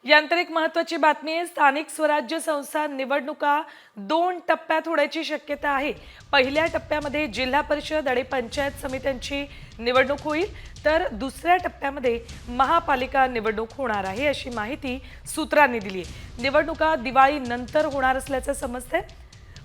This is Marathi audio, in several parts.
यांत्रिक महत्त्वाची बातमी आहे। स्थानिक स्वराज्य संस्था निवडणुका 2 टप्प्यात होण्याची शक्यता आहे। पहिल्या टप्प्यामध्ये जिल्हा परिषद आणि पंचायत समित्यांची निवडणूक होईल, तर दुसऱ्या टप्प्यामध्ये महापालिका निवडणूक होणार आहे, अशी माहिती सूत्रांनी दिली आहे। निवडणुका दिवाळीनंतर होणार असल्याचं समजतंय।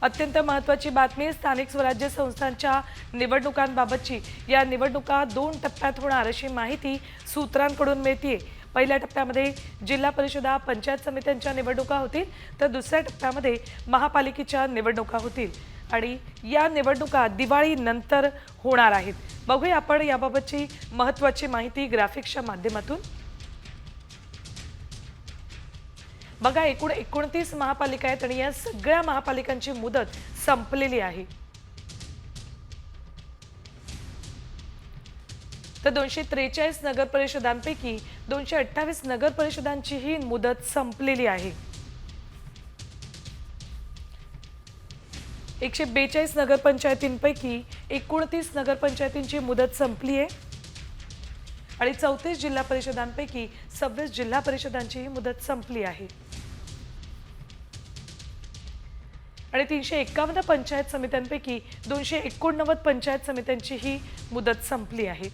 अत्यंत महत्त्वाची बातमी आहे। स्थानिक स्वराज्य संस्थांच्या निवडणुकांबाबतची या निवडणुका 2 टप्प्यात होणार अशी माहिती सूत्रांकडून मिळते। पहिल्या टप्प्यामध्ये जिल्हा परिषदा पंचायत समित्यांच्या निवडणुका होतील, तर दुसऱ्या टप्प्यामध्ये महापालिकेच्या निवडणुका होतील आणि या निवडणुका दिवाळीनंतर होणार आहेत। बघूया आपण याबाबतची महत्त्वाची माहिती ग्राफिक्सच्या माध्यमातून। बघा, एकूण 29 महापालिका आहेत आणि या सगळ्या महापालिकांची मुदत संपलेली आहे। तर 243 नगर परिषदांपैकी 228 नगर परिषदांची ही मुदत संपलेली आहे। 142 नगर पंचायतींपैकी 29 नगर पंचायतींची मुदत संपली आहे आणि 34 जिल्हा परिषदांपैकी 26 जिल्हा परिषदांची ही मुदत संपली आहे आणि 351 पंचायत समित्यांपैकी 289 पंचायत समित्यांची ही मुदत संपली आहे।